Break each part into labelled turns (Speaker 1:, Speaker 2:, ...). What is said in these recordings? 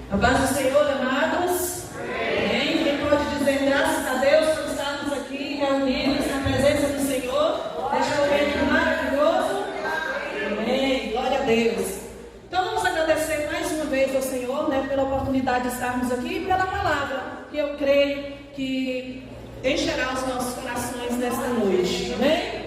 Speaker 1: A paz do Senhor, amados. Amém. Quem pode dizer graças a Deus por estarmos aqui reunidos na presença do Senhor? Neste momento maravilhoso. Amém. Glória a Deus. Então vamos agradecer mais uma vez ao Senhor, pela oportunidade de estarmos aqui e pela palavra que eu creio que encherá os nossos corações nesta noite. Amém?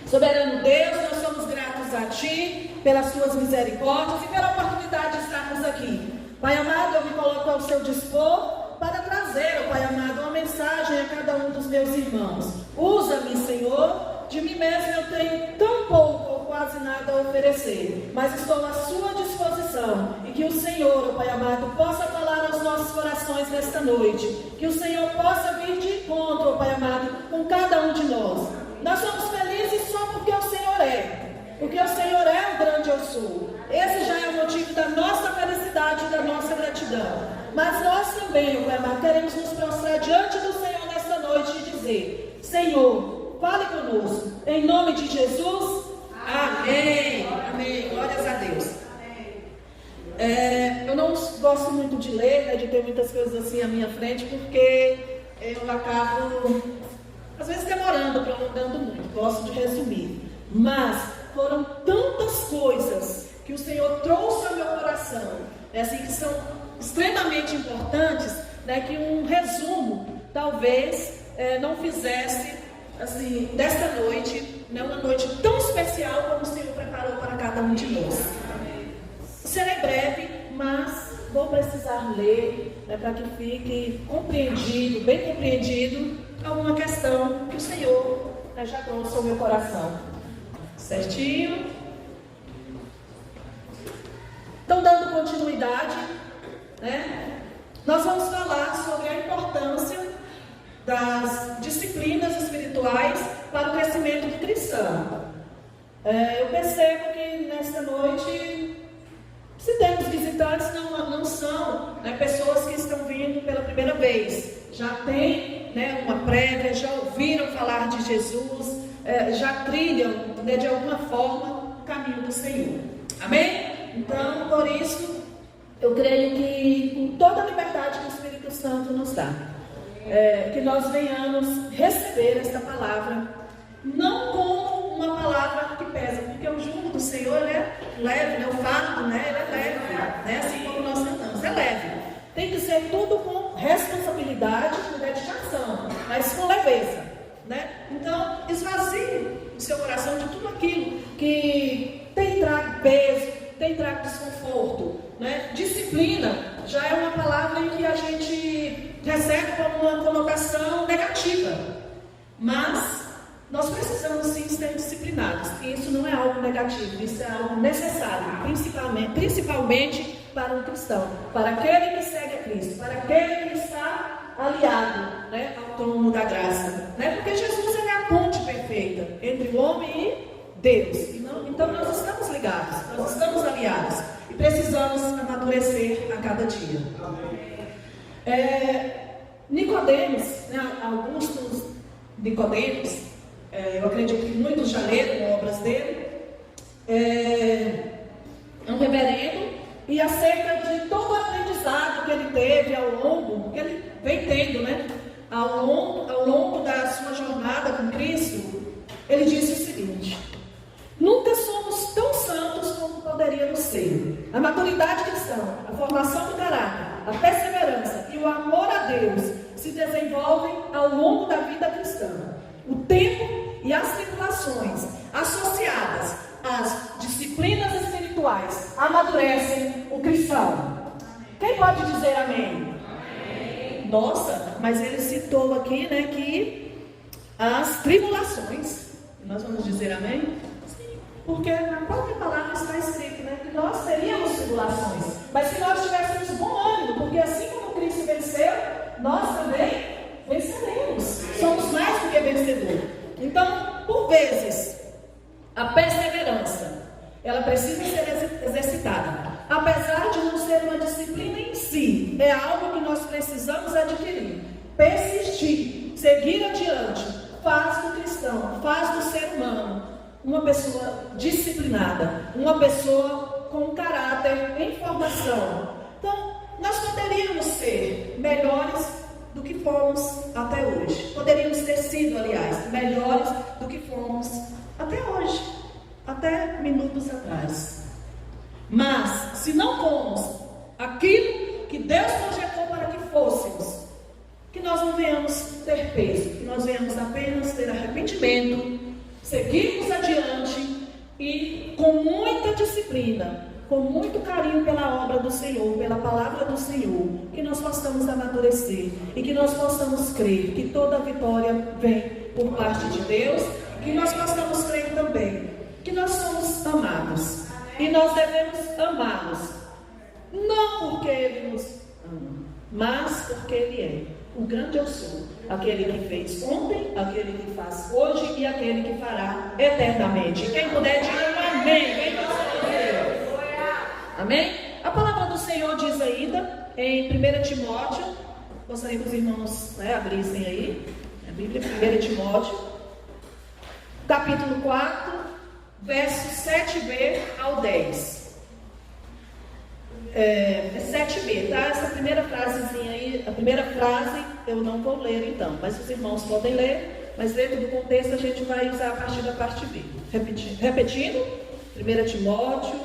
Speaker 1: Soberano Deus, nós somos gratos a Ti pelas Tuas misericórdias e pela oportunidade de estarmos aqui. Pai amado, eu me coloco ao seu dispor para trazer, Pai amado, uma mensagem a cada um dos meus irmãos. Usa-me, Senhor. De mim mesmo eu tenho tão pouco ou quase nada a oferecer, mas estou à sua disposição. E que o Senhor, Pai amado, possa falar aos nossos corações nesta noite. Que o Senhor possa vir de encontro, Pai amado, com cada um de nós. Nós somos felizes só porque o Senhor é. Porque o Senhor é o grande eu sou. Esse já é o motivo da nossa felicidade e da nossa gratidão. Mas nós também, Pai amado, queremos nos prostrar diante do Senhor nesta noite e dizer: Senhor, fale conosco. Em nome de Jesus. Amém. Amém. Glórias a Deus. Eu não gosto muito de ler, de ter muitas coisas assim à minha frente, porque eu acabo, às vezes, demorando, prolongando muito. Gosto de resumir. Mas foram tantas coisas que o Senhor trouxe ao meu coração, assim, que são extremamente importantes, que um resumo talvez não fizesse assim, desta noite, uma noite tão especial como o Senhor preparou para cada um de nós. Serei breve, mas vou precisar ler, para que fique compreendido, bem compreendido, alguma questão que o Senhor já trouxe ao meu coração. Certinho? Então, dando continuidade, nós vamos falar sobre a importância das disciplinas espirituais para o crescimento do cristão. Eu percebo que nesta noite, se temos visitantes, não são pessoas que estão vindo pela primeira vez. Já tem uma prévia, já ouviram falar de Jesus, já trilham de alguma forma o caminho do Senhor. Amém? Então, por isso, eu creio que com toda a liberdade que o Espírito Santo nos dá, que nós venhamos receber esta palavra, não como uma palavra que pesa, porque o jugo do Senhor é leve, o fardo ele é leve, assim como nós cantamos, é leve. Tem que ser tudo com responsabilidade, com dedicação, mas com leveza. Então, esvazie o seu coração de tudo aquilo que tem trago peso, tem trago desconforto. Disciplina já é uma palavra em que a gente recebe como uma conotação negativa, mas nós precisamos sim ser disciplinados, e isso não é algo negativo, isso é algo necessário, principalmente para um cristão, para aquele que segue a Cristo, para aquele que está aliado ao trono da graça, porque Jesus é a ponte perfeita entre o homem e Deus. Então nós estamos ligados, nós estamos aliados e precisamos amadurecer a cada dia. Nicodemos, Augusto Nicodemos, eu acredito que muitos já leram obras dele, é um reverendo, e acerca de todo o aprendizado que ele teve ao longo, que ele vem tendo, ao longo da sua jornada com Cristo, ele disse o seguinte: nunca somos tão santos como poderíamos ser. A maturidade cristã, a formação do caráter, a perseverança e o amor a Deus se desenvolvem ao longo da vida cristã. O tempo e as tribulações associadas às disciplinas espirituais amadurecem o cristão. Quem pode dizer amém? Amém. Nossa, mas ele citou aqui, que as tribulações, nós vamos dizer amém? Sim, porque na própria palavra está escrito, que nós teríamos tribulações, mas que nós tivéssemos bom ânimo, porque assim como Cristo venceu, nós também venceremos. Somos mais do que vencedores. Então, por vezes, a perseverança, ela precisa ser exercitada. Apesar de não ser uma disciplina em si, é algo que nós precisamos adquirir. Persistir, seguir adiante, faz do cristão, faz do ser humano uma pessoa disciplinada, uma pessoa com caráter em formação. Então, poderíamos ser melhores do que fomos até hoje. Poderíamos ter sido, aliás, melhores do que fomos até hoje, até minutos atrás. Mas, se não fomos aquilo que Deus projetou para que fôssemos, que nós não venhamos ter peso, que nós venhamos apenas ter arrependimento, seguirmos adiante e com muita disciplina, com muito carinho pela obra do Senhor, pela palavra do Senhor, que nós possamos amadurecer e que nós possamos crer que toda vitória vem por parte de Deus, que nós possamos crer também que nós somos amados e nós devemos amá-los, não porque Ele nos ama, mas porque Ele é o grande eu sou, aquele que fez ontem, aquele que faz hoje e aquele que fará eternamente. Quem puder dizer um amém. Quem puder dizer amém? A palavra do Senhor diz ainda em 1 Timóteo, gostaria que os irmãos abrissem aí, a Bíblia, 1 Timóteo, capítulo 4, versos 7b ao 10. É 7b, tá? Essa primeira frasezinha aí, a primeira frase eu não vou ler então, mas os irmãos podem ler, mas dentro do contexto a gente vai usar a partir da parte B. Repetindo, 1 Timóteo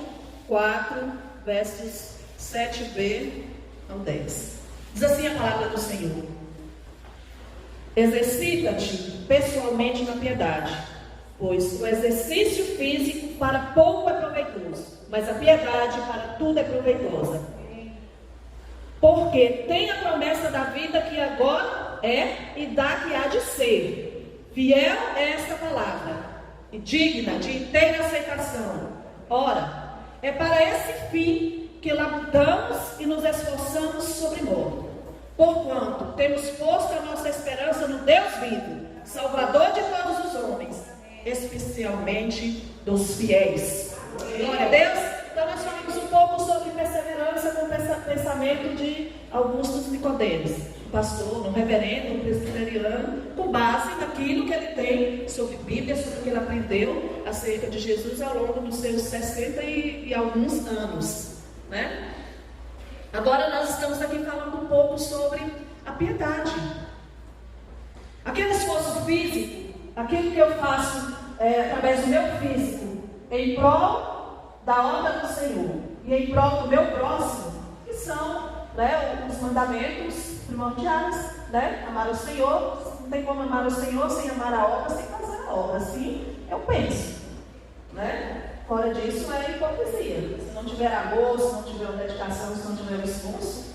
Speaker 1: 4, versos 7b ao 10. Diz assim a palavra do Senhor: exercita-te pessoalmente na piedade, pois o exercício físico para pouco é proveitoso, mas a piedade para tudo é proveitosa. Porque tem a promessa da vida que agora é e da que há de ser. Fiel é esta palavra, e digna de inteira aceitação. Ora, é para esse fim que labutamos e nos esforçamos sobremodo. Porquanto temos posto a nossa esperança no Deus vivo, Salvador de todos os homens, especialmente dos fiéis. Glória a Deus. Então nós falamos um pouco sobre perseverança com o pensamento de Augusto Nicodemos, um pastor, um reverendo, um presbiteriano, com base naquilo que ele tem sobre Bíblia, sobre o que ele aprendeu acerca de Jesus ao longo dos seus 60 e alguns anos, né? Agora nós estamos aqui falando um pouco sobre a piedade. Aquele esforço físico, aquilo que eu faço através do meu físico, em prol da obra do Senhor e em prol do meu próximo, que são os mandamentos primordiais, amar o Senhor. Não tem como amar o Senhor sem amar a obra, sem fazer a obra. Assim eu penso, fora disso é hipocrisia. Se não tiver amor, se não tiver dedicação, se não tiver esforço,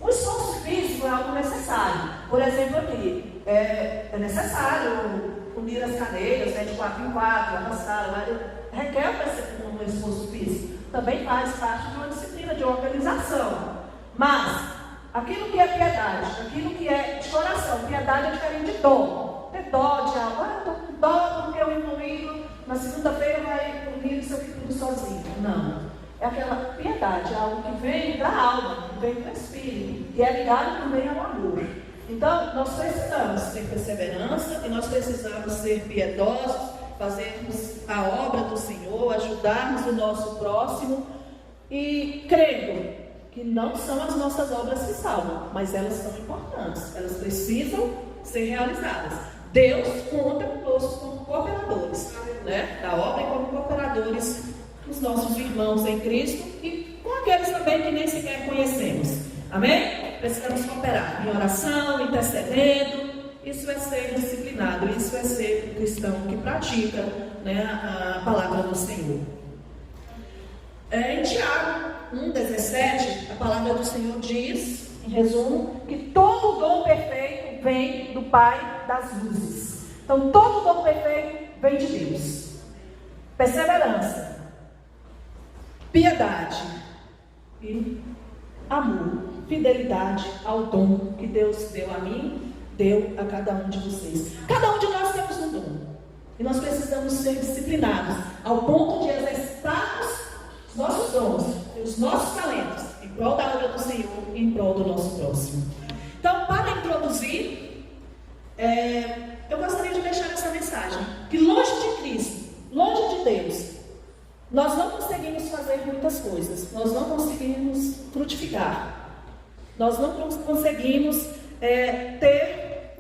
Speaker 1: o esforço físico é algo necessário. Por exemplo, aqui é necessário unir as cadeiras, de 4 em 4, arrastar, requer um esforço físico. Também faz parte de uma disciplina de organização. Mas aquilo que é piedade, aquilo que é de coração, piedade é diferente de dó. Ter dó de algo, eu estou com dó porque eu incluí, na segunda-feira vai unir isso aqui tudo sozinho. Não. É aquela piedade, é algo que vem da alma, que vem do espírito, e é ligado também ao amor. Então, nós precisamos ter perseverança e nós precisamos ser piedosos, fazermos a obra do Senhor, ajudarmos o nosso próximo e crendo que não são as nossas obras que salvam, mas elas são importantes, elas precisam ser realizadas. Deus conta conosco como cooperadores, da obra e como cooperadores dos nossos irmãos em Cristo e com aqueles também que nem sequer conhecemos. Amém? Precisamos cooperar em oração, intercedendo. Isso é ser disciplinado, isso é ser um cristão que pratica a palavra do Senhor. Em Tiago 1,17, a palavra do Senhor diz, em resumo, que todo dom perfeito vem do Pai das luzes. Então, todo dom perfeito vem de Deus. Perseverança, piedade e amor, fidelidade ao dom que Deus deu a mim, deu a cada um de vocês. Cada um de nós temos um dom. E nós precisamos ser disciplinados ao ponto de exercitarmos os nossos dons, os nossos talentos, em prol da obra do Senhor e em prol do nosso próximo. Então, para introduzir, eu gostaria de deixar essa mensagem, que longe de Cristo, longe de Deus, nós não conseguimos fazer muitas coisas, nós não conseguimos frutificar, nós não conseguimos ter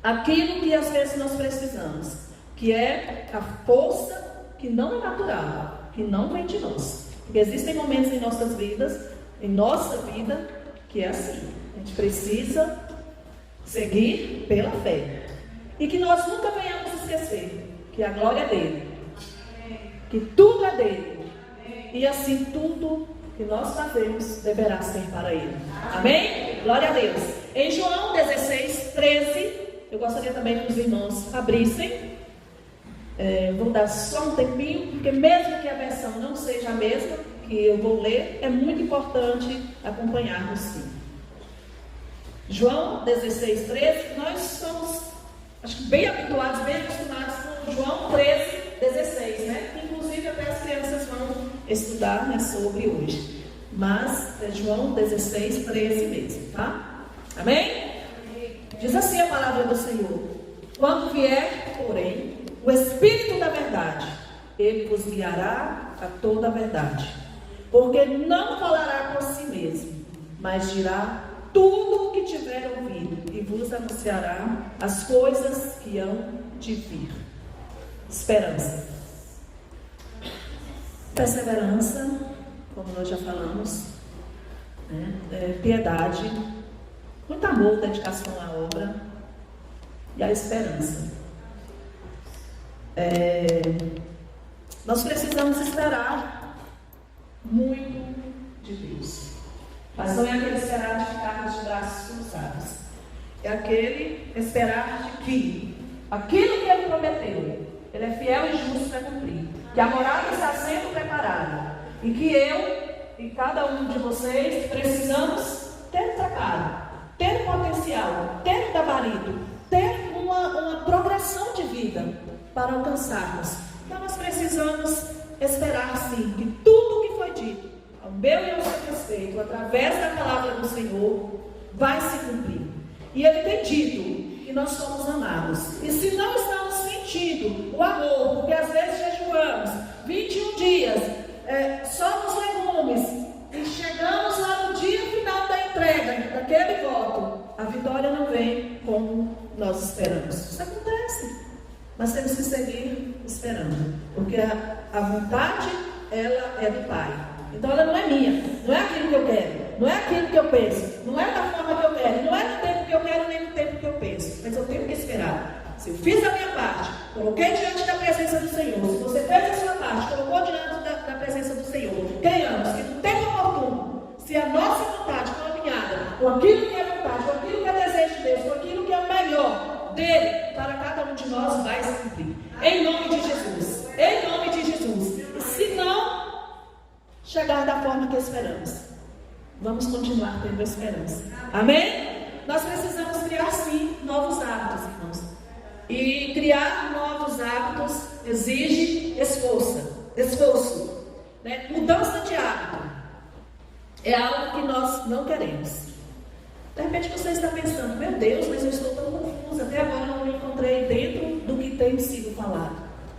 Speaker 1: aquilo que às vezes nós precisamos, que é a força que não é natural, que não vem de nós. Porque existem momentos em nossas vidas, em nossa vida, que é assim. A gente precisa seguir pela fé. E que nós nunca venhamos esquecer que a glória é dele, que tudo é dele, e assim tudo que nós fazemos deverá ser para ele. Amém? Glória a Deus. Em João 16, 13, eu gostaria também que os irmãos abrissem. Vou dar só um tempinho, porque mesmo que a versão não seja a mesma que eu vou ler, é muito importante acompanharmos sim. João 16, 13, nós somos, acho que bem habituados, bem acostumados com João 13, 16, né? Inclusive até as crianças vão estudar, né, sobre hoje. Mas é João 16, 13 mesmo, tá? Amém? Diz assim a palavra do Senhor: quando vier, porém, o Espírito da verdade, ele vos guiará a toda a verdade, porque não falará por si mesmo, mas dirá tudo o que tiver ouvido, e vos anunciará as coisas que hão de vir. Esperança. Perseverança, como nós já falamos, né? Piedade, muito amor, dedicação à obra e a esperança. Nós precisamos esperar muito de Deus, mas não é aquele esperar de ficar de braços cruzados, é aquele esperar de que aquilo que Ele prometeu, Ele é fiel e justo para cumprir, que a morada está sendo preparada, e que eu e cada um de vocês precisamos ter trabalho, ter potencial, ter gabarito, ter uma progressão de vida para alcançarmos. Então nós precisamos esperar sim que tudo o que foi dito ao meu e ao seu respeito, através da palavra do Senhor, vai se cumprir. E Ele tem dito que nós somos amados. E se não estamos sentindo o amor, porque às vezes jejuamos 21 dias só nos legumes, e chegamos lá no dia final da entrega daquele voto, a vitória não vem como nós esperamos. Isso acontece. Mas temos que seguir esperando, porque a vontade, ela é do Pai. Então ela não é minha, não é aquilo que eu quero, não é aquilo que eu penso, não é da forma que eu quero, não é no tempo que eu quero, nem no tempo que eu penso. Mas eu tenho que esperar. Se eu fiz a minha parte, coloquei diante da presença do Senhor. Se você fez a sua parte, colocou diante da presença do Senhor, creiamos que no tempo oportuno, se a nossa vontade for alinhada com aquilo que é vontade, com aquilo que é desejo de Deus, com aquilo que é o melhor dele para cada um de nós, vai se cumprir. Em nome de Jesus. Em nome de Jesus. E se não chegar da forma que esperamos, vamos continuar tendo esperança. Amém? Nós precisamos criar sim novos hábitos, irmãos. E criar novos hábitos exige esforço, né? Mudança de hábito é algo que nós não queremos. De repente você está pensando: meu Deus, mas eu estou tão confusa, até agora eu não me encontrei dentro do que tem sido falado.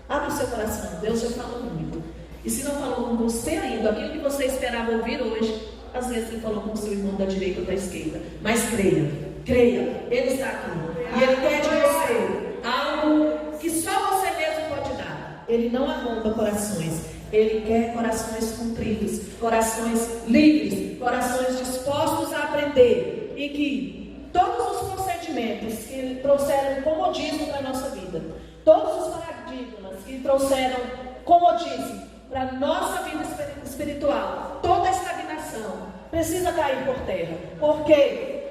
Speaker 1: Abra o seu coração, Deus já falou muito. E se não falou com você ainda, aquilo que você esperava ouvir hoje, às vezes Ele falou com o seu irmão da direita ou da esquerda. Mas creia, Ele está aqui. E Ele quer de você algo que só você mesmo pode dar. Ele não arromba corações. Ele quer corações contritos, corações livres, corações dispostos a aprender. E que todos os procedimentos que trouxeram comodismo para a nossa vida, todos os paradigmas que trouxeram comodismo para a nossa vida espiritual, toda a estagnação precisa cair por terra, porque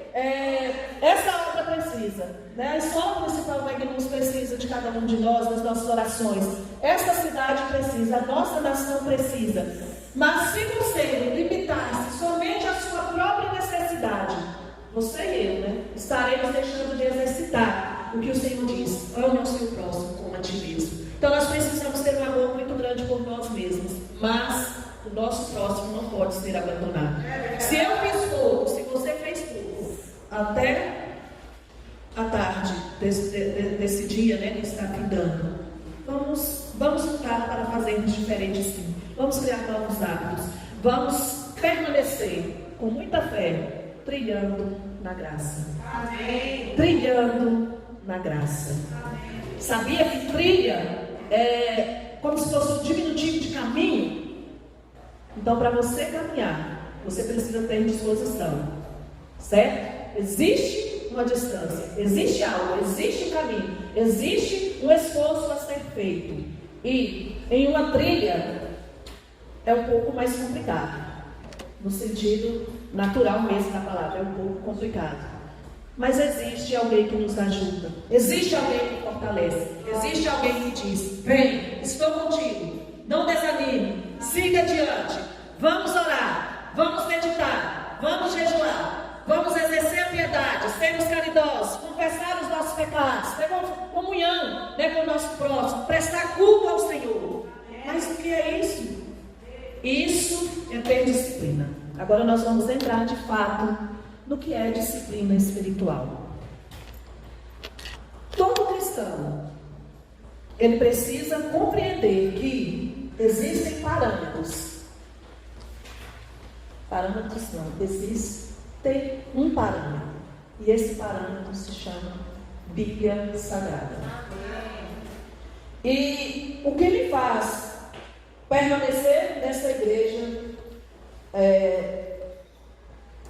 Speaker 1: essa obra precisa, né? A escola municipal Magnus precisa de cada um de nós, das nossas orações. Esta cidade precisa, a nossa nação precisa. Mas se você limitar-se somente à sua própria necessidade, você e eu, né, estaremos deixando de exercitar o que o Senhor diz: ame ao seu próximo como a ti mesmo. Então nós precisamos ter um amor muito grande por nós mesmos, mas o nosso próximo não pode ser abandonado. Se eu fiz pouco, se você fez pouco, até a tarde desse dia, né, que está findando, vamos lutar para fazermos diferente sim. vamos criar novos hábitos, vamos permanecer com muita fé, trilhando na graça. Amém. Trilhando na graça. Amém. Sabia que trilha é como se fosse um diminutivo de caminho? Então, para você caminhar, você precisa ter disposição, certo? Existe uma distância, existe algo, existe um caminho, existe um esforço a ser feito. E em uma trilha é um pouco mais complicado, no sentido natural mesmo da palavra, é um pouco complicado. Mas existe alguém que nos ajuda, existe alguém que fortalece, existe alguém que diz: vem, estou contigo, não desanime, siga adiante, vamos orar, vamos meditar, vamos jejuar, vamos exercer a piedade, sermos caridosos, confessar os nossos pecados, ter comunhão, com o nosso próximo, prestar culto ao Senhor. Mas o que é isso? Isso é ter disciplina. Agora nós vamos entrar de fato no que é disciplina espiritual. Todo cristão, ele precisa compreender que existem parâmetros. Parâmetros não, existe um parâmetro. E esse parâmetro se chama Bíblia Sagrada. E o que me faz permanecer nessa igreja,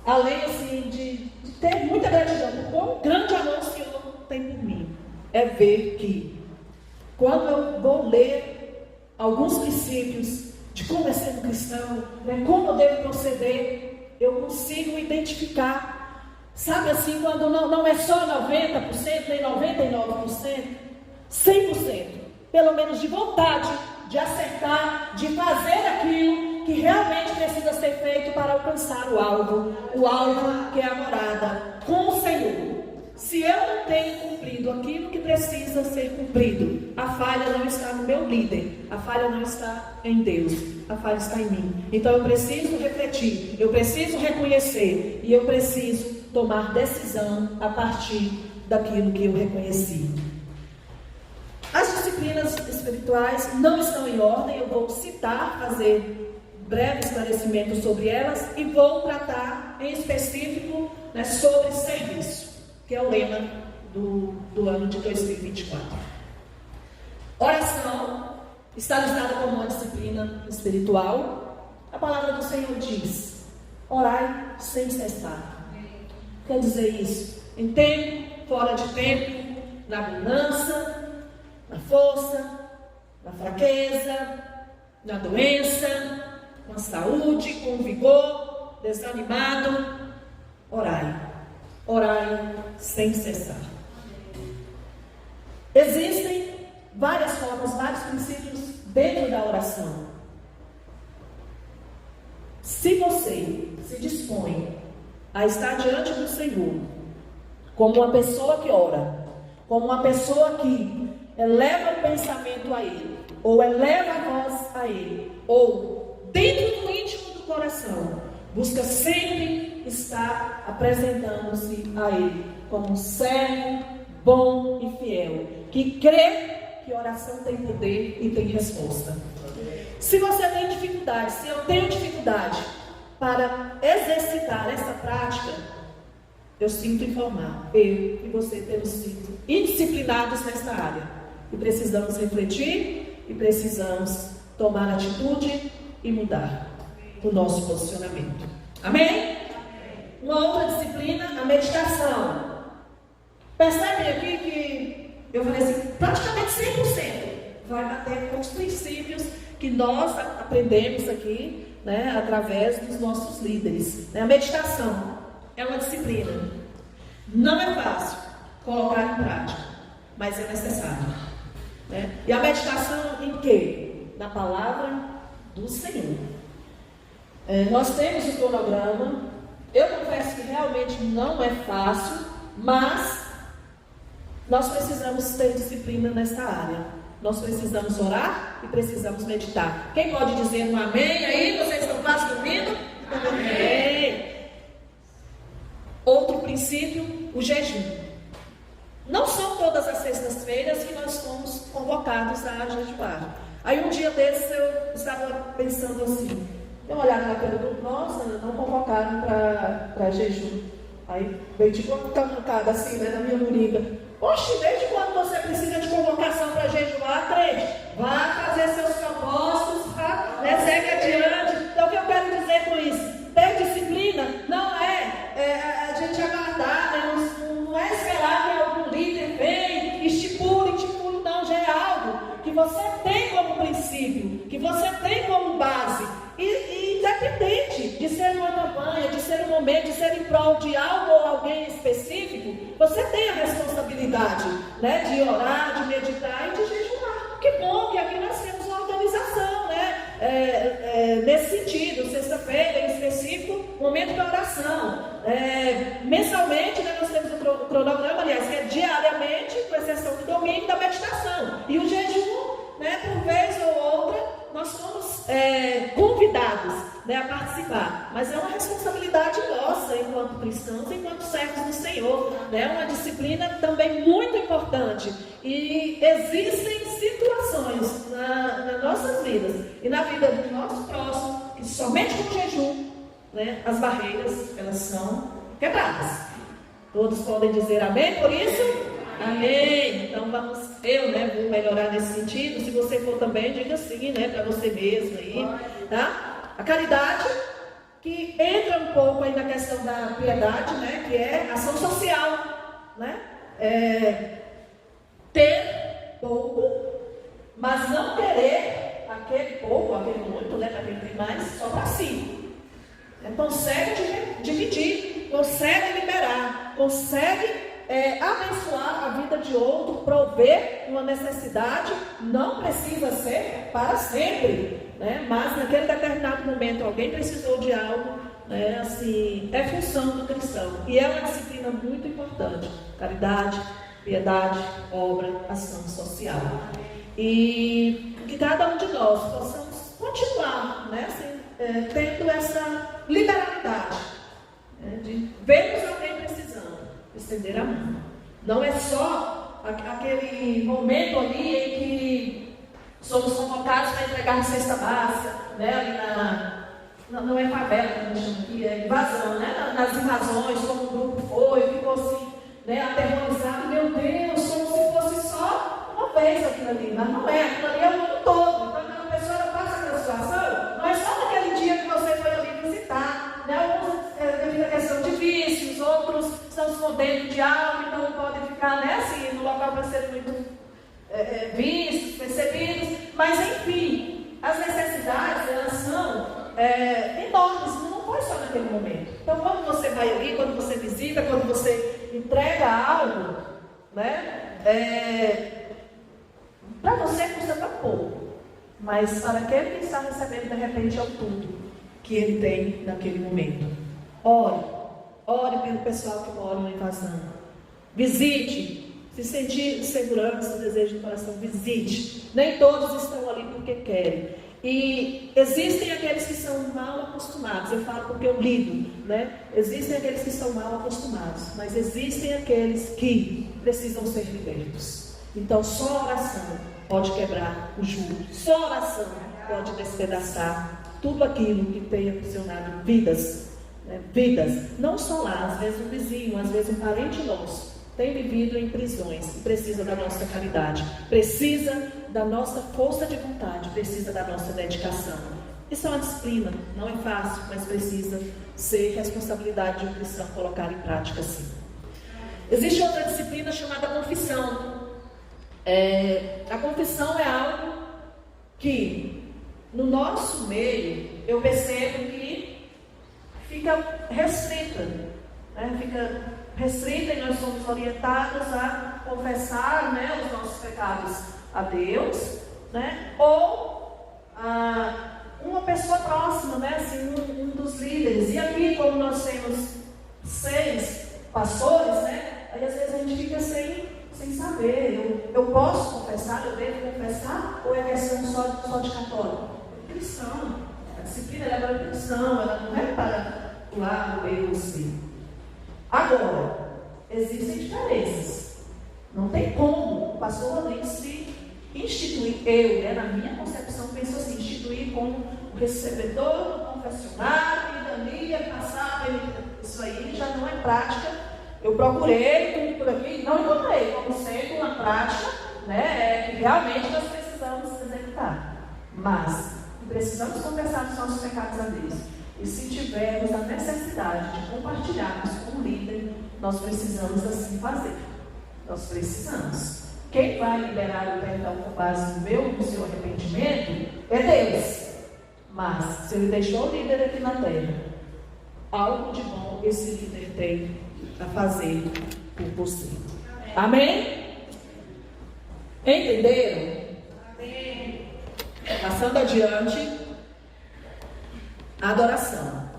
Speaker 1: além assim de ter muita gratidão por quão grande amor o Senhor tem por mim, é ver que quando eu vou ler alguns princípios de como é ser um cristão, como eu devo proceder, eu consigo identificar, sabe assim, quando não é só 90%, nem 99%, 100%, pelo menos de vontade de acertar, de fazer aquilo que realmente precisa ser feito para alcançar o alvo que é a morada com o Senhor. Se eu não tenho cumprido aquilo que precisa ser cumprido, a falha não está no meu líder, a falha não está em Deus, a falha está em mim. Então eu preciso refletir, eu preciso reconhecer e eu preciso tomar decisão a partir daquilo que eu reconheci. As disciplinas espirituais não estão em ordem, eu vou citar, fazer breve esclarecimento sobre elas e vou tratar em específico sobre serviço, que é o lema do ano de 2024. Oração está listada como uma disciplina espiritual. A palavra do Senhor diz: orai sem cessar. Quer dizer isso? Em tempo, fora de tempo, na abundância, na força, na fraqueza, na doença, com a saúde, com o vigor, desanimado. Orai. Orai sem cessar. Existem várias formas, vários princípios dentro da oração. Se você se dispõe a estar diante do Senhor como uma pessoa que ora, como uma pessoa que eleva o pensamento a Ele, ou eleva a voz a Ele, ou dentro do íntimo do coração, busca sempre estar apresentando-se a Ele como um servo bom e fiel, que crê que oração tem poder e tem resposta. Se você tem dificuldade, se eu tenho dificuldade para exercitar essa prática, eu sinto informar, eu e você temos sido indisciplinados nesta área. E precisamos refletir e precisamos tomar atitude e mudar o nosso posicionamento. Amém? Uma outra disciplina, a meditação. Percebem aqui que eu falei assim, praticamente 100% vai bater com os princípios que nós aprendemos aqui, através dos nossos líderes. A meditação é uma disciplina. Não é fácil colocar em prática, mas é necessário. E a meditação em quê? Na palavra do Senhor. Nós temos o cronograma. Eu confesso que realmente não é fácil, mas nós precisamos ter disciplina nessa área. Nós precisamos orar e precisamos meditar. Quem pode dizer um amém aí? Vocês estão quase dormindo? Amém. Outro princípio, o jejum. Não são todas as sextas-feiras que nós fomos convocados a jejuar. Aí um dia desses eu estava pensando assim, dei uma olhada naquele grupo, nossa, não convocaram para jejum. Aí veio tipo uma camucada assim, né, na minha moringa. Oxe, desde quando você precisa de convocação para jejuar, crente? Vá fazer seus propósitos, tá? Né? Segue adiante. Então o que eu quero dizer com isso? Ter disciplina não é a gente aguardar, né? Não é esperar que algum líder venha, estipule, não, já é algo que você tem como princípio, que você tem como base, e independente de ser uma campanha, de ser um momento, de ser em prol de algo ou alguém específico, você tem a responsabilidade, né, de orar, de meditar e de jejuar. Que bom que aqui nós temos uma organização, né, nesse sentido, sexta-feira em específico, momento de oração. Mensalmente, né, nós temos o cronograma, aliás, que é diariamente, com exceção do domingo, da meditação. E o jejum, né, por vez ou outra, nós somos convidados, né, a participar. Mas é uma responsabilidade nossa, enquanto cristãos, enquanto servos do Senhor. É uma disciplina também muito importante. E existem situações nas nossas vidas e na vida do nosso próximo, que somente com o jejum, né, as barreiras, elas são quebradas. Todos podem dizer amém por isso? Amém. Então vou melhorar nesse sentido. Se você for também, diga sim, né, para você mesmo aí, tá? A caridade, que entra um pouco aí na questão da piedade, né, que é ação social, né? Ter pouco, mas não querer aquele pouco, aquele muito, né, para quem tem mais, só para si. Consegue dividir, consegue liberar, consegue abençoar a vida de outro, prover uma necessidade. Não precisa ser para sempre, né? Mas naquele determinado momento alguém precisou de algo, né? Assim, é função do cristão, e é uma disciplina muito importante: caridade, piedade, obra, ação social. E que cada um de nós possamos continuar, né, assim, tendo essa liberalidade, né, de vermos alguém precisando, estender a mão. Não é só aquele momento ali em que somos convocados para entregar cesta básica, né, ali não é favela, que a gente chama aqui, é invasão, né, nas invasões, como o grupo foi, ficou assim, né, aterrorizado, meu Deus, como se fosse só uma vez aquilo ali. Mas não é, aquilo ali é o mundo todo. Então, quando a pessoa passa aquela situação, não é só naquele dia que você foi ali visitar, né? Alguns devido à questão de vícios, outros estão escondendo de algo, então não podem ficar, né, assim, no local para ser muito vistos, percebidos. Mas enfim, as necessidades, elas são enormes, não foi só naquele momento. Então, quando você vai ali, quando você visita, quando você entrega algo, né, para você custa tão pouco, mas para aquele que está recebendo, de repente, é o tudo que ele tem naquele momento. Ore pelo pessoal que mora na invasão. Visite, se sentir segurança, desejo do coração, visite. Nem todos estão ali porque querem. E existem aqueles que são mal acostumados. Eu falo porque eu lido, né? Existem aqueles que são mal acostumados, mas existem aqueles que precisam ser libertos. Então só oração pode quebrar o jugo. Só oração pode despedaçar tudo aquilo que tem aprisionado vidas, né? Vidas, não só lá, às vezes um vizinho, às vezes um parente nosso tem vivido em prisões e precisa da nossa caridade, precisa da nossa força de vontade, precisa da nossa dedicação. Isso é uma disciplina, não é fácil, mas precisa ser responsabilidade de um cristão colocar em prática assim. Existe outra disciplina chamada confissão. A confissão é algo que no nosso meio eu percebo que fica restrita, né? Fica restrita, e nós somos orientados a confessar, né, os nossos pecados a Deus, né, ou a uma pessoa próxima, né, assim, um dos líderes. E aqui, como nós temos 6 pastores, né, aí às vezes a gente fica sem saber. Eu posso confessar, eu devo confessar, ou é questão só de católico? É cristão. A disciplina é para cristão, ela não é para o lado eu ou você. Agora, existem diferenças. Não tem como o pastor Rodrigo se instituir, na minha concepção, penso assim, instituir como o recebedor do confessionário, e dali passar, isso aí já não é prática. Eu procurei tudo por aqui, não encontrei como sendo uma prática, que realmente nós precisamos executar. Mas precisamos confessar os nossos pecados a Deus. E se tivermos a necessidade de compartilharmos com o líder, nós precisamos assim fazer. Nós precisamos. Quem vai liberar o perdão com base no meu e no seu arrependimento é Deus. Mas, se Ele deixou o líder aqui na terra, algo de bom esse líder tem a fazer por você. Amém? Entenderam? Amém. Passando adiante, a adoração.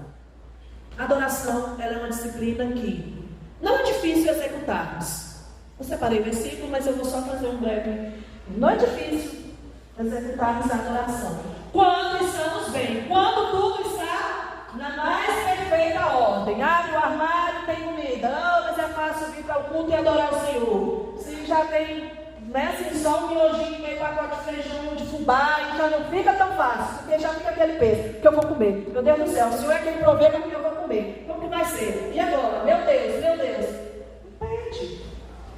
Speaker 1: A adoração, ela é uma disciplina que não é difícil executarmos. Eu separei o versículo, mas eu vou só fazer um breve. Não é difícil executarmos a adoração. Quando estamos bem, quando tudo está na mais perfeita ordem. Abre o armário, tem comida. Mas é fácil vir para o culto e adorar o Senhor. Se já tem, assim, só um miojinho, meio pacote de feijão, de fubá, então não fica tão fácil, porque já fica aquele peso que eu vou comer. Meu Deus do céu, o Senhor é quem provê como que eu vou comer. Como que vai ser? E agora? Meu Deus.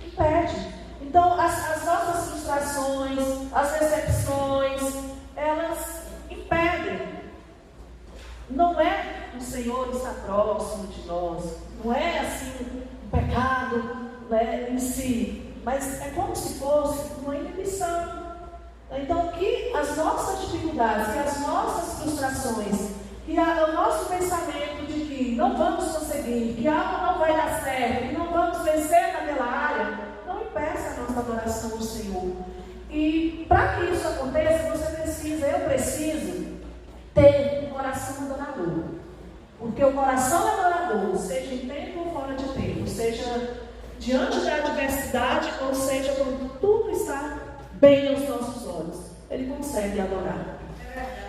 Speaker 1: Impede. Então, as nossas frustrações, as decepções, elas impedem. Não é o Senhor estar próximo de nós, não é assim um pecado em si, mas é como se fosse uma inibição. Então, que as nossas dificuldades, que as nossas frustrações, que o nosso pensamento de que não vamos conseguir, que algo não vai dar certo, que não vamos vencer naquela área, não impeça a nossa adoração ao Senhor. E para que isso aconteça, eu preciso ter um coração adorador. Porque o coração adorador, seja em tempo ou fora de tempo, seja diante da adversidade, ou seja, quando tudo está bem aos nossos olhos, ele consegue adorar.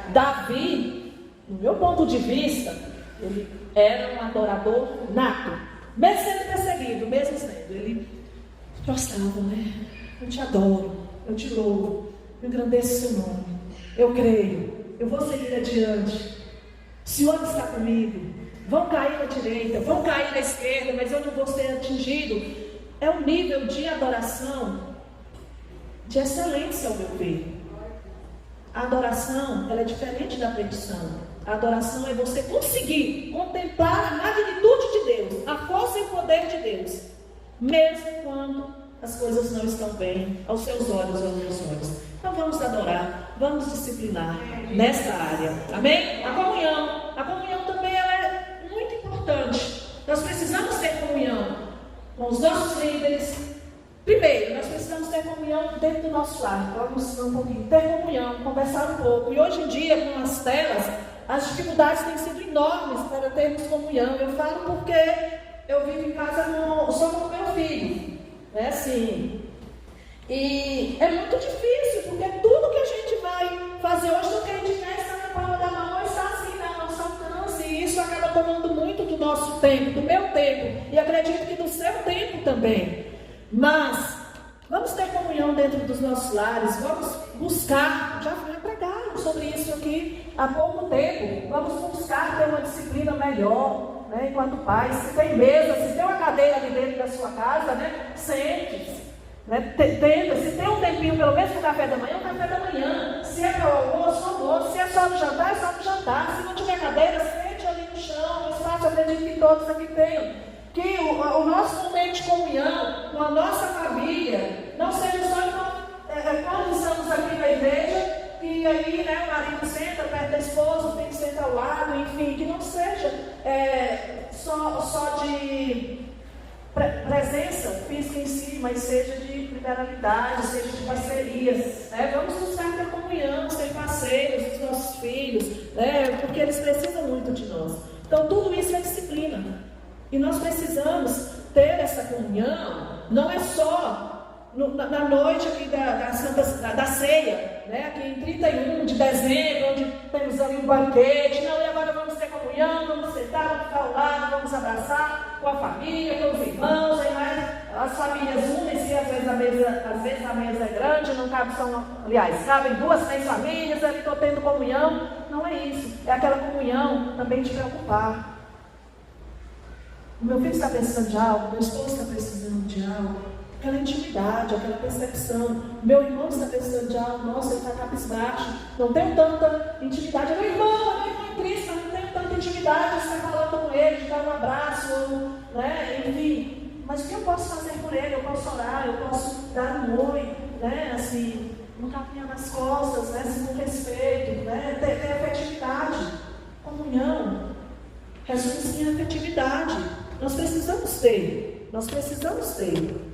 Speaker 1: Davi, no meu ponto de vista, ele era um adorador nato, mesmo sendo perseguido, ele prostrava, eu te adoro, eu te louvo, eu engrandeço o seu nome, eu creio, eu vou seguir adiante, o Senhor está comigo, vão cair na direita, vão cair na esquerda, mas eu não vou ser atingido. É um nível de adoração de excelência, ao meu ver. A adoração, ela é diferente da petição. A adoração é você conseguir contemplar a magnitude de Deus, a força e o poder de Deus, mesmo quando as coisas não estão bem aos seus olhos ou aos meus olhos. Então vamos adorar, vamos disciplinar nesta área. Amém? A comunhão também ela é muito importante. Nós precisamos ter comunhão com os nossos líderes. Primeiro, nós precisamos ter comunhão dentro do nosso lar. Vamos um pouquinho, ter comunhão, conversar um pouco. E hoje em dia, com as telas, as dificuldades têm sido enormes para termos comunhão. Eu falo porque eu vivo em casa só com o meu filho. É assim. E é muito difícil, porque tudo que a gente vai fazer hoje, tudo que a gente quer está na palma da mão, está assim, na nosso alcance. E isso acaba tomando muito do nosso tempo, do meu tempo. E acredito que do seu tempo também. Mas vamos ter comunhão dentro dos nossos lares, vamos buscar, já pregaram sobre isso aqui há pouco tempo, vamos buscar ter uma disciplina melhor, enquanto pais. Se tem mesa, se tem uma cadeira ali dentro da sua casa, sente-se, tenta, se tem um tempinho pelo menos no café da manhã, se é para o almoço, se é só no jantar, é só no jantar, se não tiver cadeira, sente ali no chão, o espaço, acredito que todos aqui tenham. Que o nosso momento de comunhão com a nossa família não seja só quando estamos aqui na igreja, e aí o marido senta perto da esposa, o filho senta ao lado, enfim, que não seja só de presença física em si, mas seja de liberalidade, seja de parcerias. Vamos buscar ter comunhão, ser parceiros dos nossos filhos, porque eles precisam muito de nós. Então tudo isso é disciplina. E nós precisamos ter essa comunhão, não é só na noite aqui da ceia, aqui em 31 de dezembro, onde temos ali um banquete, não, e agora vamos ter comunhão, vamos sentar, vamos ficar ao lado, vamos abraçar com a família, com os irmãos, as famílias unem-se, às vezes a mesa é grande, não cabe, cabem 2, 3 famílias, ali estou tendo comunhão. Não é isso, é aquela comunhão também de preocupar. O meu filho está precisando de algo, meu esposo está precisando de algo, aquela intimidade, aquela percepção. Meu irmão está precisando de algo, nossa, ele está cabisbaixo, não tenho tanta intimidade. Meu irmão em Cristo, não tenho tanta intimidade de estar falando com ele, de dar um abraço, né? Enfim, mas o que eu posso fazer por ele? Eu posso orar, eu posso dar um oi, né? Assim, um tapinha nas costas, né? Assim, com respeito, né? Ter afetividade, comunhão, resume-se em afetividade. Nós precisamos ter,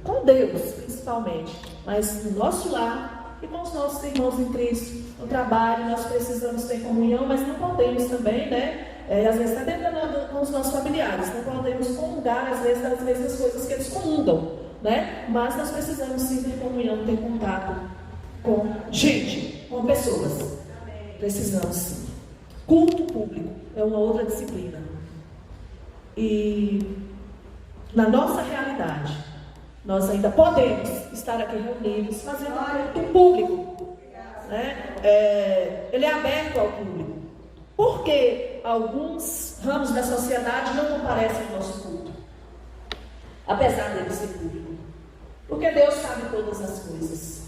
Speaker 1: com Deus principalmente, mas no nosso lar e com os nossos irmãos em Cristo, no trabalho, nós precisamos ter comunhão, mas não podemos também, né? Às vezes está dentro com os nossos familiares, não podemos comungar às vezes das mesmas coisas que eles comungam, né? Mas nós precisamos sim ter comunhão, ter contato com gente, com pessoas. Precisamos sim. Culto público é uma outra disciplina. E na nossa realidade, nós ainda podemos estar aqui reunidos, fazendo um culto público, né? Ele é aberto ao público. Por que alguns ramos da sociedade não comparecem ao nosso culto? Apesar dele ser público. Porque Deus sabe todas as coisas.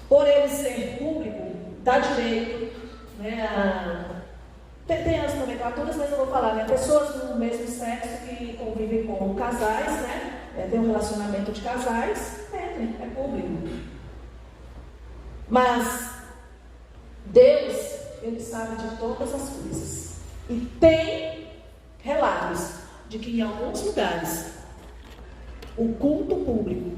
Speaker 1: Por ele ser público, dá direito, né, tem as nomenclaturas, mas eu vou falar, né? Pessoas do mesmo sexo que convivem com casais, né? Tem um relacionamento de casais, é público. Mas Deus, Ele sabe de todas as coisas. E tem relatos de que em alguns lugares o culto público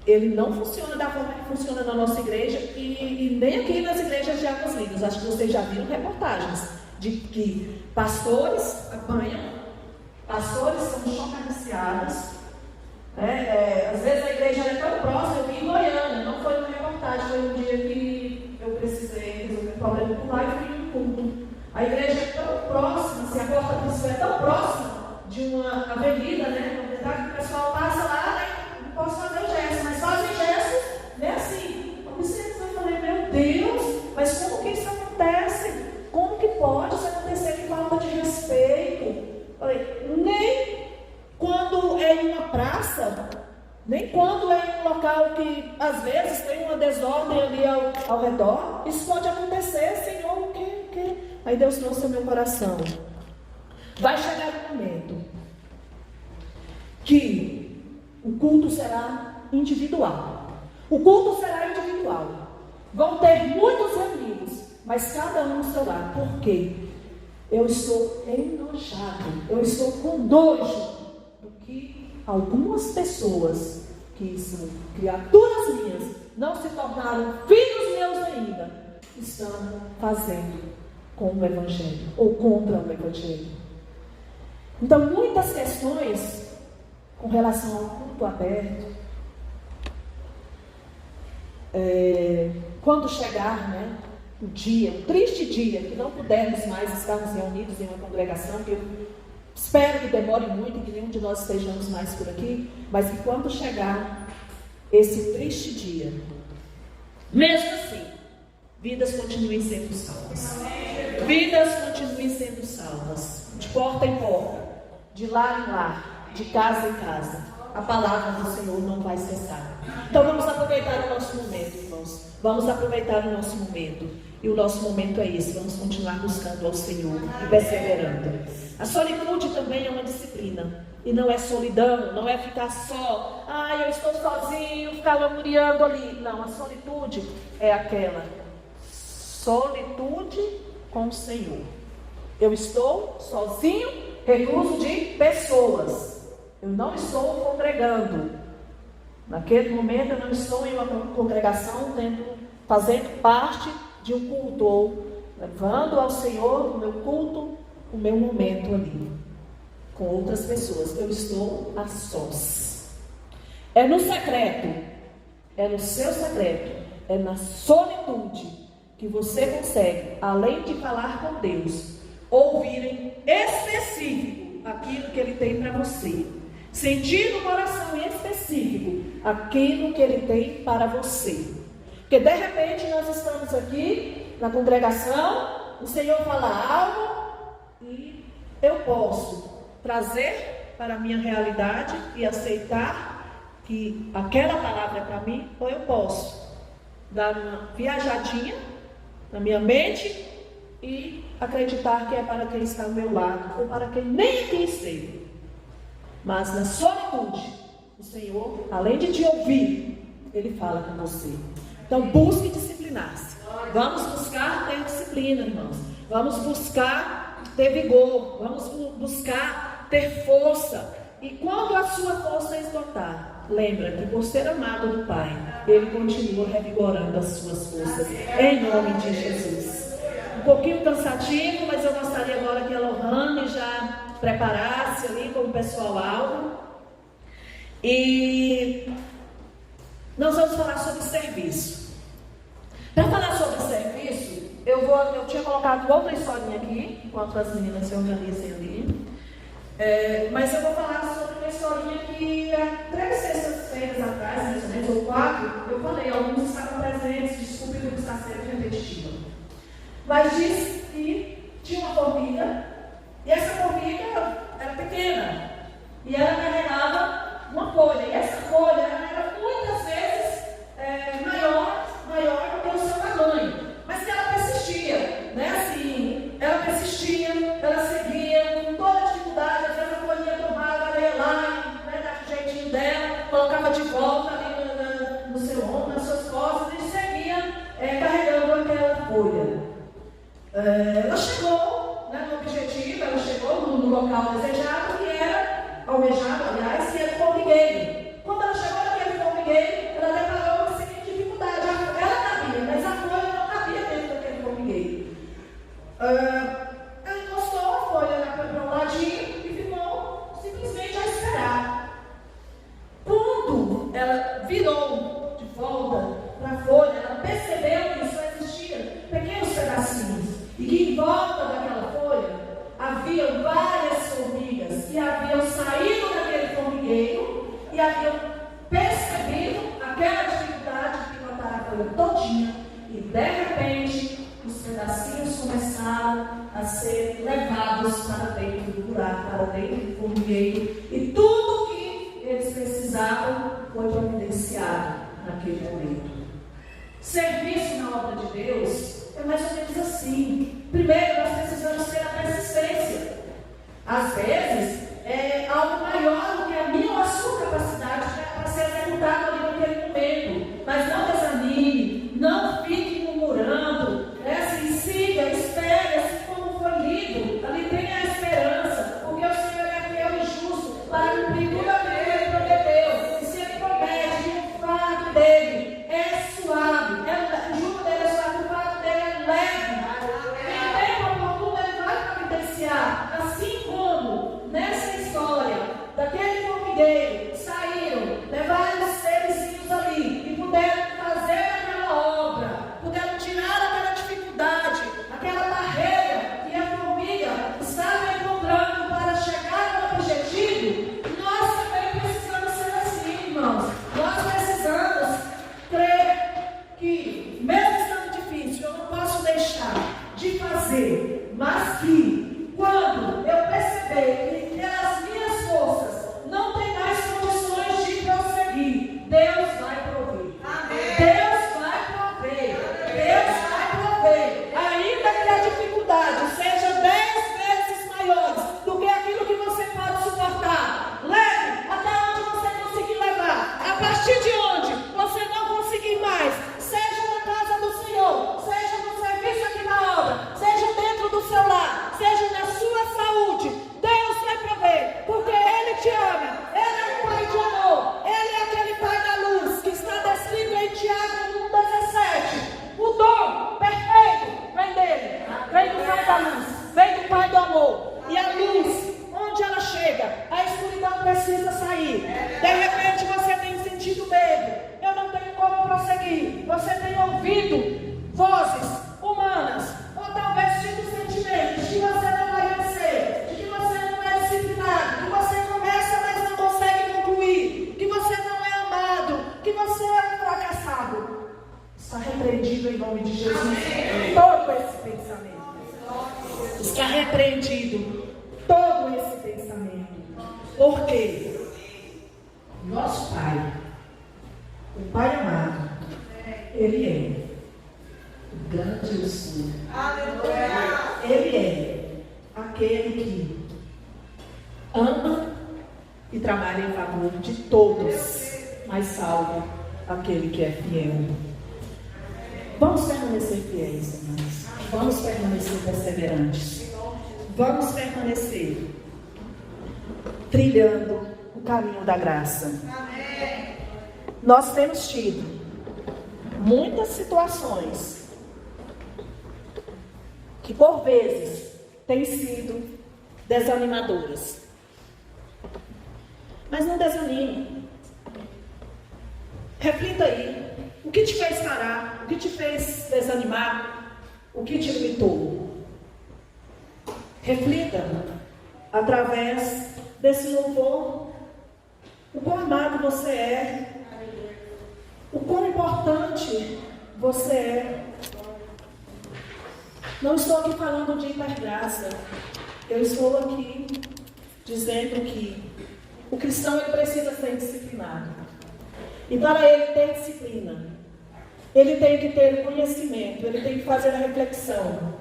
Speaker 1: ele não funciona da forma que funciona na nossa igreja e nem aqui nas igrejas de Águas Lindas. Acho que vocês já viram reportagens de que pastores apanham, pastores são chocariciados, né? Às vezes a igreja é tão próxima. Eu vi em Goiânia, não foi uma reportagem, foi um dia que eu precisei resolver um problema por lá e fui em um culto. A igreja é tão próxima, assim, a porta principal é tão próxima de uma avenida, né? Na verdade, o pessoal passa lá, né? Não posso fazer o gesto, mas fazem gesto, né? Assim, observa, eu falei, meu Deus, mas como que isso acontece? Como que pode isso acontecer de falta de respeito? Falei, nem quando é em uma praça, nem quando é em um local que às vezes tem uma desordem ali ao redor, isso pode acontecer, Senhor, o quê? Aí Deus trouxe ao meu coração. Vai chegar um momento que o culto será individual. O culto será individual. Vão ter muitos reunidos, mas cada um no seu lar. Por quê? Eu estou enojado, eu estou com nojo do que algumas pessoas que são criaturas minhas, não se tornaram filhos meus ainda, estão fazendo com o Evangelho ou contra o Evangelho. Então, muitas questões com relação ao culto aberto, quando chegar, né, o dia, o triste dia, que não pudermos mais estarmos reunidos em uma congregação, que eu espero que demore muito e que nenhum de nós estejamos mais por aqui, mas que quando chegar esse triste dia, mesmo assim, vidas continuem sendo salvas. Vidas continuem sendo salvas, de porta em porta, de lar em lar, de casa em casa. A palavra do Senhor não vai cessar. Então vamos aproveitar o nosso momento, irmãos. Vamos aproveitar o nosso momento. E o nosso momento é esse. Vamos continuar buscando ao Senhor e perseverando. A solitude também é uma disciplina. E não é solidão, não é ficar só. Eu estou sozinho, ficar lamuriando ali. Não, a solitude é aquela solitude com o Senhor. Eu estou sozinho, recluso de pessoas. Eu não estou congregando. Naquele momento eu não estou em uma congregação fazendo parte de um culto, ou levando ao Senhor o meu culto, o meu momento ali, com outras pessoas. Eu estou a sós. É no secreto, é no seu secreto, é na solitude que você consegue, além de falar com Deus, ouvir em específico aquilo que Ele tem para você. Sentir no coração em específico aquilo que Ele tem para você. Porque de repente nós estamos aqui na congregação, o Senhor fala algo e eu posso trazer para a minha realidade e aceitar que aquela palavra é para mim, ou eu posso dar uma viajadinha na minha mente e acreditar que é para quem está ao meu lado, ou para quem nem aqui esteve. Mas na solitude, o Senhor, além de te ouvir, Ele fala com você. Então busque disciplinar-se. Vamos buscar ter disciplina, irmãos. Vamos buscar ter vigor. Vamos buscar ter força. E quando a sua força esgotar, lembra que por ser amado do Pai, Ele continua revigorando as suas forças. Em nome de Jesus. Um pouquinho cansativo, mas eu gostaria agora que a Lohane já preparasse ali com o pessoal alvo. E nós vamos falar sobre serviço. Para falar sobre serviço, eu tinha colocado outra historinha aqui, enquanto as meninas se organizem ali. Mas eu vou falar sobre uma historinha que há 3 sextas-feiras atrás, mais ou menos, ou 4, eu falei, alguns estavam presentes, desculpe por estar sendo repetitiva. Mas disse que tinha uma formiga, e essa formiga era pequena, e ela carregava uma folha, e essa folha era muitas vezes maior do que o seu tamanho, mas que ela persistia, né? Assim, ela persistia, ela seguia com toda a dificuldade, às vezes a folhinha tomava, ela ia lá, né, dava o jeitinho dela, colocava de volta ali no seu ombro, nas suas costas, e seguia carregando aquela folha. Ela chegou, né, no objetivo, ela chegou no local desejado, que era almejado, aliás, que era o formigueiro. Quando ela chegou naquele formigueiro, ela deparou com a seguinte dificuldade: ela cabia, mas a folha não cabia dentro daquele formigueiro. Ela encostou a folha para um ladinho e ficou simplesmente a esperar. Quando ela virou de volta para a folha, ela percebeu que só existiam pequenos pedacinhos e que em volta daquela folha havia várias formigas que haviam saído daquele formigueiro e haviam percebido aquela dificuldade de picotar a folha todinha, e de repente os pedacinhos começaram a ser levados para dentro do buraco, para dentro do formigueiro, e tudo o que eles precisavam foi providenciado naquele momento. Serviço na obra de Deus é mais ou menos assim. Primeiro, nós precisamos ter a persistência. Às vezes, é algo maior do que a minha ou a sua capacidade para ser executado ali naquele momento. Mas não desanime, não fique murmurando, assim, siga, espere, assim como foi lido. Ali tenha a esperança, porque o Senhor é fiel e justo para cumprir tudo aquilo que Ele prometeu. E se Ele promete que o fardo dele é suave, o jugo dele é suave, o fardo dele é leve. Em tempo oportuno Ele vai providenciar, assim como, né, Porque nosso Pai, o Pai amado, Ele é o grande eu sou. Ele é aquele que ama e trabalha em favor de todos, mas salva aquele que é fiel. Vamos permanecer fiéis, irmãos. Vamos permanecer perseverantes. Vamos permanecer trilhando o caminho da graça. Nós temos tido muitas situações que por vezes têm sido desanimadoras. Mas não desanime. Reflita aí. O que te fez parar? O que te fez desanimar? O que te irritou? Reflita através desse louvor. O quão amado você é. O quão importante você é. Não estou aqui falando de hipergraça. Eu estou aqui dizendo que o cristão ele precisa ser disciplinado. E para ele ter disciplina, ele tem que ter conhecimento, ele tem que fazer a reflexão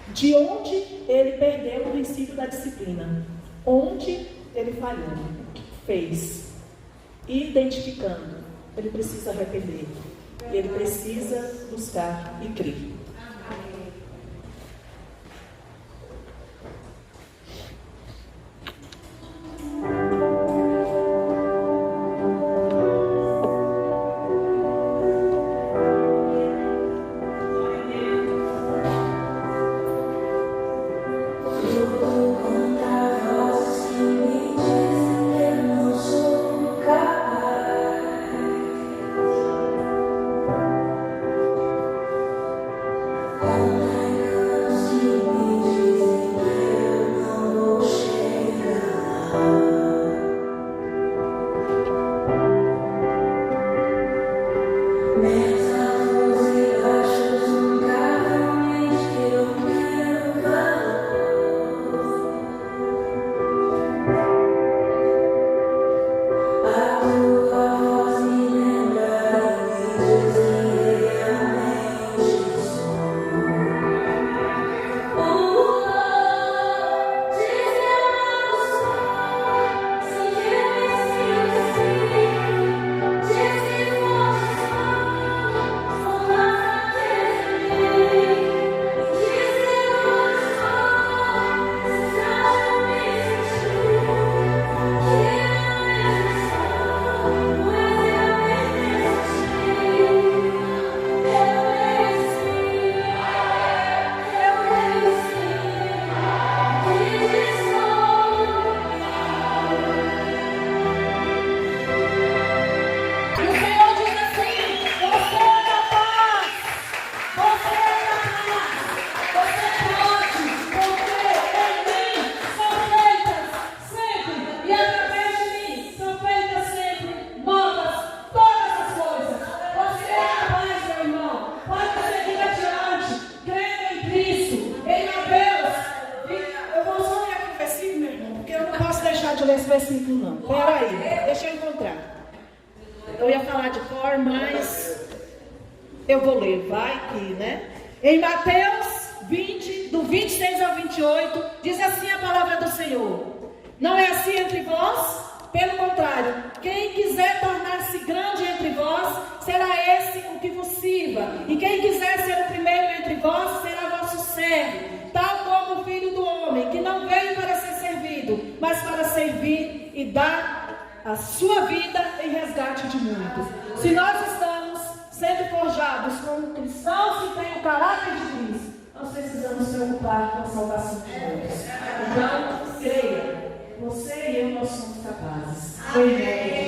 Speaker 1: de onde ele perdeu o princípio da disciplina, onde ele falhou, o que fez. E identificando, ele precisa arrepender, ele precisa buscar e crer. Eu ia falar de cor, mas eu vou ler, vai que, né? Em Mateus 20, do 26 ao 28, diz assim a palavra do Senhor: não é assim entre vós? Pelo contrário, quem quiser tornar-se grande entre vós, será esse o que vos sirva. E quem quiser ser o primeiro entre vós, será vosso servo. Tal como o Filho do Homem, que não veio para ser servido, mas para servir e dar a sua vida em resgate de muitos. Se nós estamos sendo forjados como cristãos que têm o caráter de Cristo, nós precisamos nos preocupar com a salvação de todos. Então, creia, você e eu, nós somos capazes. Amém.